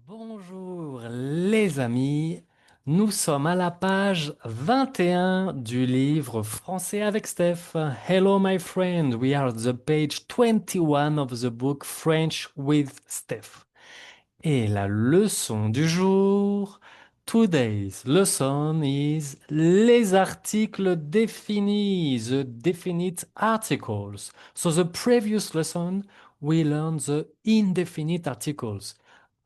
Bonjour les amis, nous sommes à la page 21 du livre Français avec Steph. Hello my friend, we are at the page 21 of the book French with Steph. Et la leçon du jour, today's lesson is les articles définis, the definite articles. So the previous lesson, we learned the indefinite articles.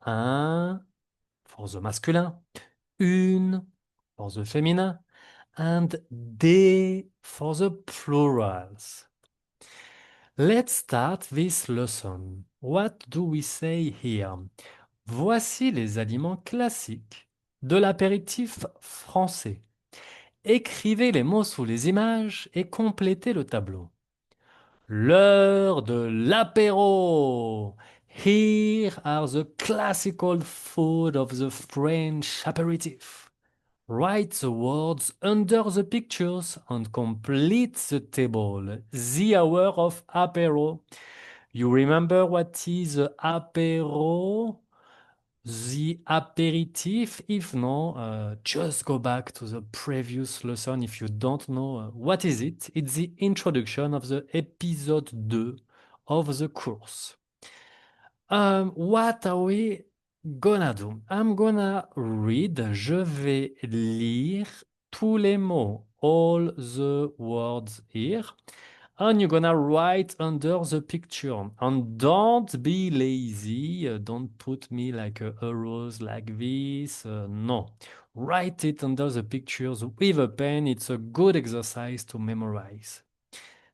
Un for the masculin, une for the féminin, and des for the plurals. Let's start this lesson. What do we say here? Voici les aliments classiques de l'apéritif français. Écrivez les mots sous les images et complétez le tableau. L'heure de l'apéro. Here are the classical food of the French aperitif. Write the words under the pictures and complete the table. The hour of apéro. You remember what is the apéro? The aperitif. If no, just go back to the previous lesson if you don't know what is it. It's the introduction of the episode 2 of the course. What are we gonna do? I'm gonna read, je vais lire tous les mots, all the words here. And you're gonna write under the picture. And don't be lazy. Don't put me like a rose like this. No. Write it under the pictures with a pen. It's a good exercise to memorize.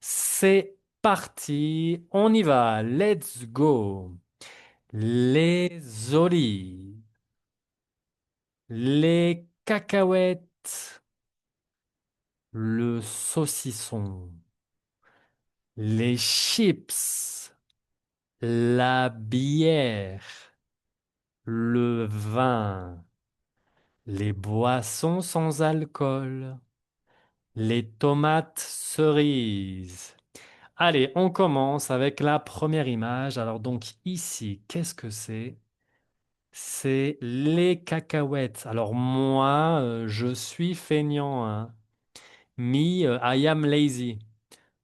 C'est parti. On y va. Let's go. Les olives. Les cacahuètes. Le saucisson. Les chips. La bière, le vin, les boissons sans alcool, les tomates cerises. Allez, on commence avec la première image. Alors donc ici, qu'est-ce que c'est? C'est les cacahuètes. Alors moi, je suis feignant, hein. Me, I am lazy.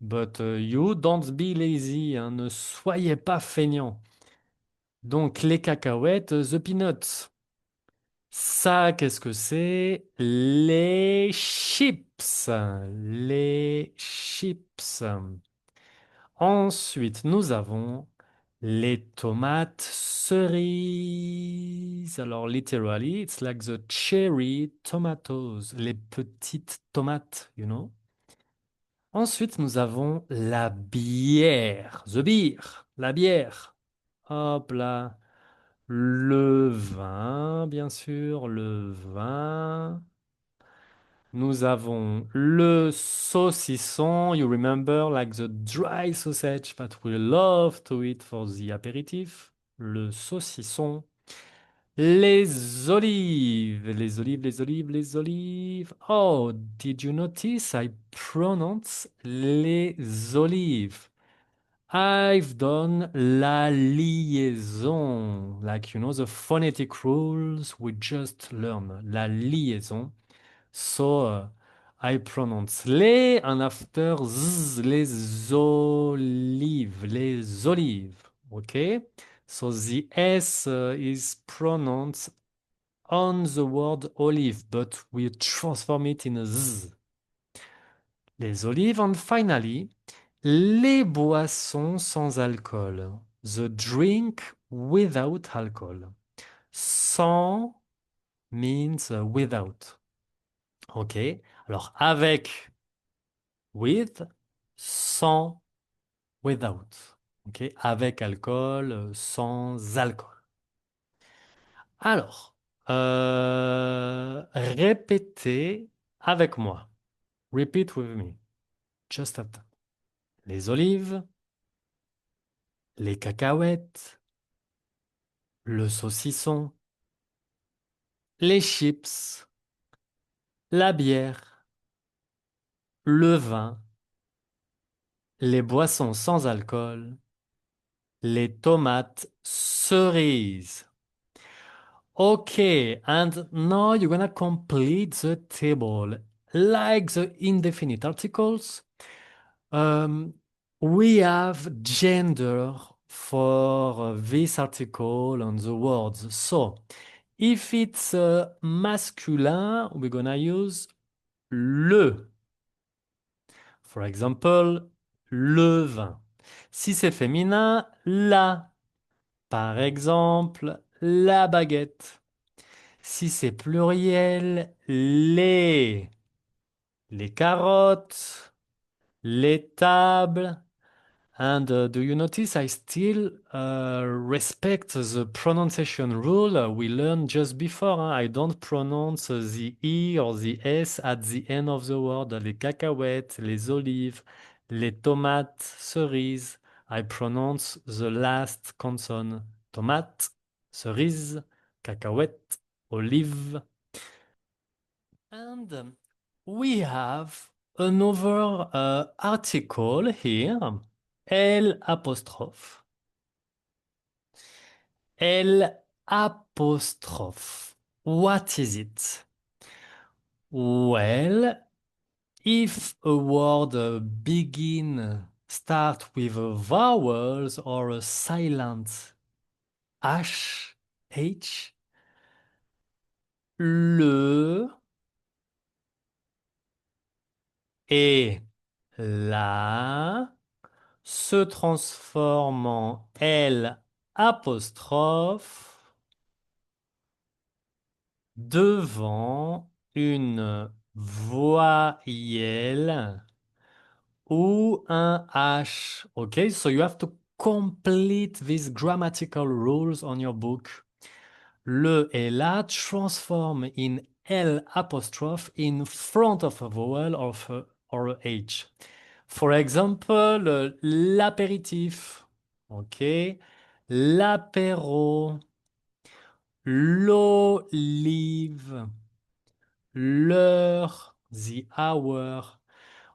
But you don't be lazy, hein. Ne soyez pas feignant. Donc les cacahuètes, the peanuts. Ça, qu'est-ce que c'est? Les chips. Les chips. Ensuite, nous avons les tomates cerises. Alors, literally, it's like the cherry tomatoes. Les petites tomates, you know? Ensuite, nous avons la bière. The beer. La bière. Hop là. Le vin, bien sûr, le vin. Nous avons le saucisson. You remember, like the dry sausage that we love to eat for the aperitif. Le saucisson. Les olives, les olives, les olives, les olives. Oh, did you notice I pronounce les olives? I've done la liaison, like you know the phonetic rules we just learned. La liaison. So I pronounce les and after z, les olives, les olives. Okay? So the S is pronounced on the word olive, but we transform it in a z. Les olives, and finally, les boissons sans alcool. The drink without alcohol. Sans means without. OK? Alors, avec, with, sans, without. OK? Avec alcool, sans alcool. Alors, répétez avec moi. Repeat with me. Just after. Les olives, les cacahuètes, le saucisson, les chips, la bière, le vin, les boissons sans alcool, les tomates cerises. Okay, and now you're gonna complete the table. Like the indefinite articles, um, we have gender for this article on the words. So, if it's masculin, we're gonna use le. For example, le vin. Si c'est féminin, la. Par exemple, la baguette. Si c'est pluriel, les carottes, les tables. And do you notice I still respect the pronunciation rule we learned just before? Huh? I don't pronounce the E or the S at the end of the word. Les cacahuètes, les olives, les tomates, cerises. I pronounce the last consonant. Tomate, cerise, cacahuète, olive. And we have another article here, L apostrophe. L apostrophe. What is it? Well, if a word start with a vowels or a silent H, H, le et la se transforme en L apostrophe devant une voyelle ou un H. Okay, so you have to complete these grammatical rules on your book. Le et la transform in L apostrophe in front of a vowel or a H. For example, l'apéritif. OK. L'apéro. L'olive. L'heure. The hour.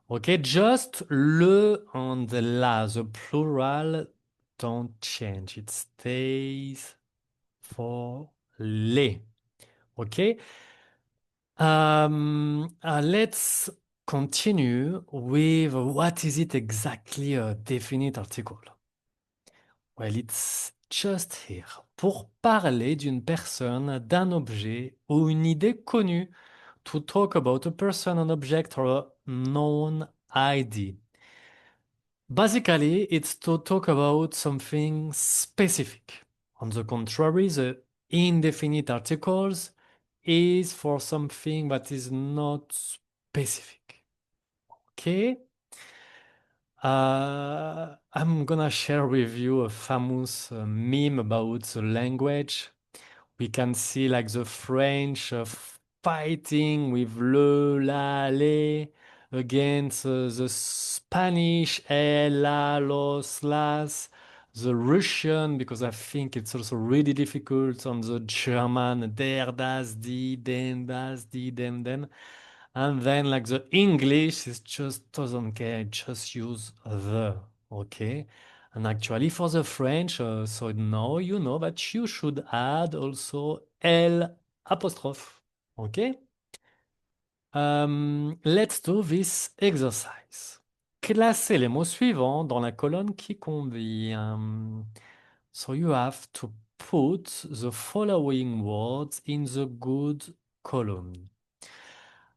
OK. Just le and la. The plural don't change. It stays for les. OK. Let's continue with what is it exactly a definite article? Well, it's just here. Pour parler d'une personne, d'un objet ou une idée connue. To talk about a person, an object, or a known idea. Basically, it's to talk about something specific. On the contrary, the indefinite articles is for something that is not specific. Okay? I'm gonna share with you a famous meme about the language. We can see like the French fighting with le, la, les against the Spanish el, la, los, las, the Russian, because I think it's also really difficult on the German der, das, die, den, das, die, dem, den. And then like the English is just doesn't care, just use the, okay? And actually for the French, so now you know that you should add also L apostrophe, okay? Let's do this exercise. Classez les mots suivants dans la colonne qui convient. So you have to put the following words in the good column.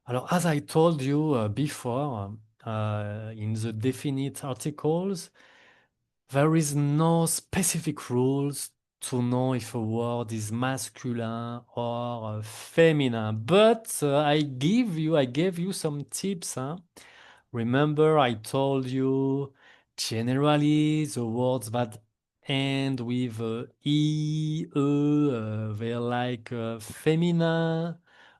Alors, as I told you before, in the definite articles, there is no specific rules to know if a word is masculine or feminine. But I gave you some tips. Huh? Remember, I told you generally the words that end with e, they're like feminine.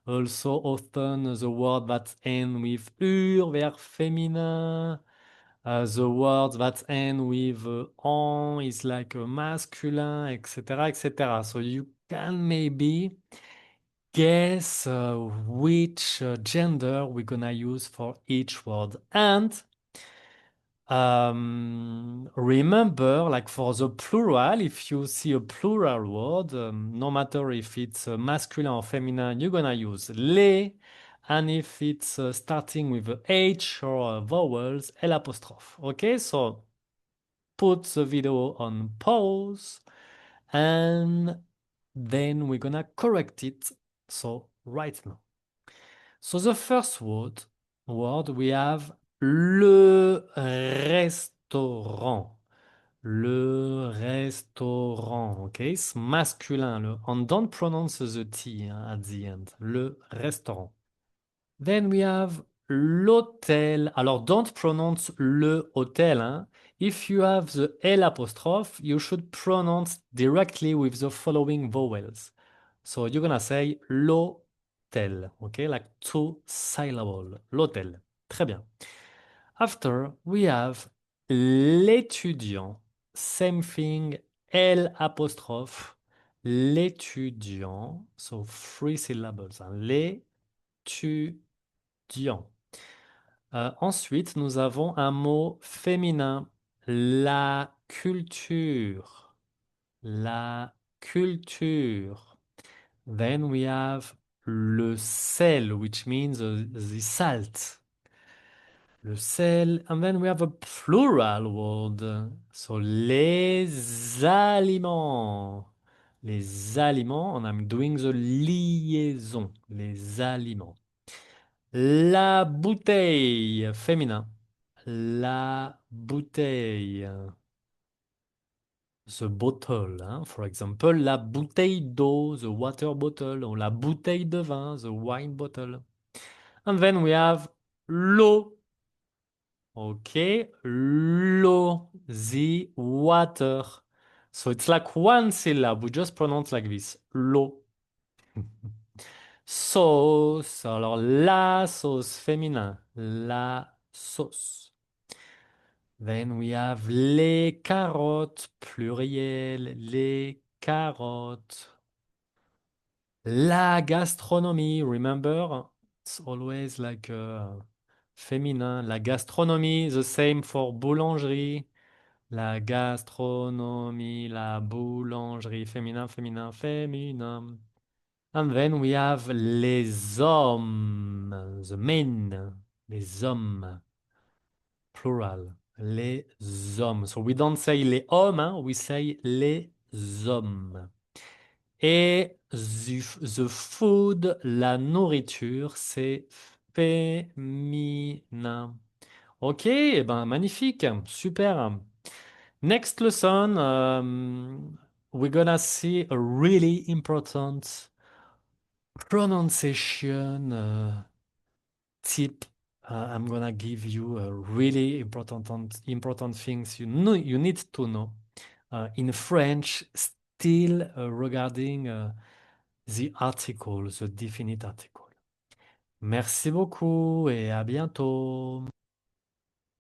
Also, often the word that end with ur, they are feminine. The words that end with en is like a masculine, etc., etc. So you can maybe guess which gender we're gonna use for each word. And Remember, like for the plural, if you see a plural word, no matter if it's masculine or feminine, you're gonna use les, and if it's starting with a H or vowels, L apostrophe. Okay, so put the video on pause, and then we're gonna correct it. So right now. So the first word we have le restaurant. Le restaurant, okay? It's masculin, and don't pronounce the T at the end. Le restaurant. Then we have l'hôtel. Alors, don't pronounce le hôtel, hein? If you have the L apostrophe, you should pronounce directly with the following vowels. So you're gonna say l'hôtel, okay? Like two syllables. L'hôtel. Très bien. After, we have l'étudiant. Same thing, L apostrophe. L'étudiant. So three syllables, hein? L'étudiant. Ensuite, nous avons un mot féminin, la culture. La culture. Then we have le sel, which means the salt. Le sel. And then we have a plural word. So, les aliments. Les aliments, and I'm doing the liaison. Les aliments. La bouteille, féminin. La bouteille. The bottle, hein. For example, la bouteille d'eau, the water bottle, ou la bouteille de vin, the wine bottle. And then we have l'eau. Okay, l'eau, the water. So it's like one syllable. We just pronounce like this. L'eau. Sauce. Alors, la sauce féminin. La sauce. Then we have les carottes, pluriel, les carottes. La gastronomie, remember? It's always like féminin. La gastronomie, the same for boulangerie. La gastronomie, la boulangerie, féminin, féminin, féminin. And then we have les hommes, the men, les hommes, plural, les hommes. So we don't say les hommes, hein, we say les hommes. Et the food, la nourriture, c'est féminin. Ok, eh ben magnifique, super. Next lesson, we're gonna see a really important pronunciation tip. I'm gonna give you a really important things you need to know in French, still regarding the article, the definite article. Merci beaucoup et à bientôt.